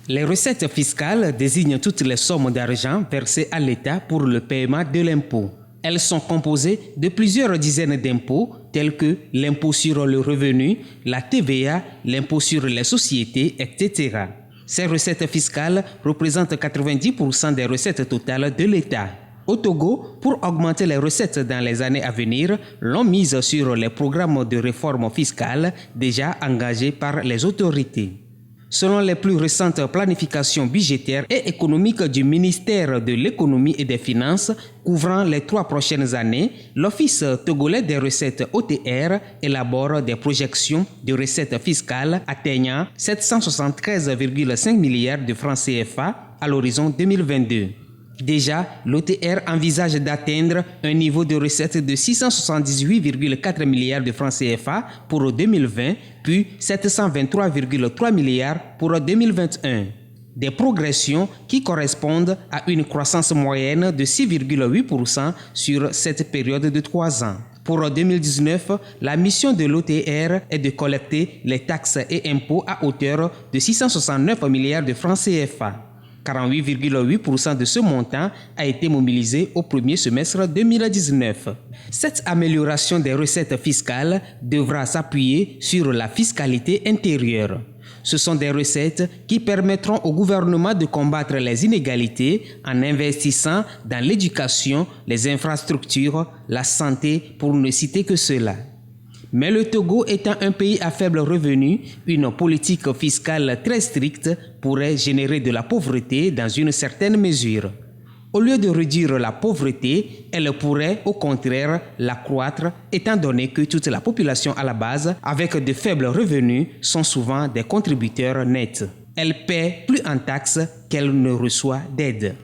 Les recettes fiscales désignent toutes les sommes d'argent versées à l'État pour le paiement de l'impôt. Elles sont composées de plusieurs dizaines d'impôts tels que l'impôt sur le revenu, la TVA, l'impôt sur les sociétés, etc. Ces recettes fiscales représentent 90% des recettes totales de l'État. Au Togo, pour augmenter les recettes dans les années à venir, l'on mise sur les programmes de réforme fiscale déjà engagés par les autorités. Selon les plus récentes planifications budgétaires et économiques du ministère de l'Économie et des Finances, couvrant les 3 prochaines années, l'Office togolais des recettes OTR élabore des projections de recettes fiscales atteignant 773,5 milliards de francs CFA à l'horizon 2022. Déjà, l'OTR envisage d'atteindre un niveau de recettes de 678,4 milliards de francs CFA pour 2020, puis 723,3 milliards pour 2021. Des progressions qui correspondent à une croissance moyenne de 6,8% sur cette période de 3 ans. Pour 2019, la mission de l'OTR est de collecter les taxes et impôts à hauteur de 669 milliards de francs CFA. 48,8% de ce montant a été mobilisé au premier semestre 2019. Cette amélioration des recettes fiscales devra s'appuyer sur la fiscalité intérieure. Ce sont des recettes qui permettront au gouvernement de combattre les inégalités en investissant dans l'éducation, les infrastructures, la santé, pour ne citer que cela. Mais le Togo étant un pays à faible revenu, une politique fiscale très stricte pourrait générer de la pauvreté dans une certaine mesure. Au lieu de réduire la pauvreté, elle pourrait au contraire l'accroître étant donné que toute la population à la base, avec de faibles revenus, sont souvent des contributeurs nets. Elle paie plus en taxes qu'elle ne reçoit d'aide.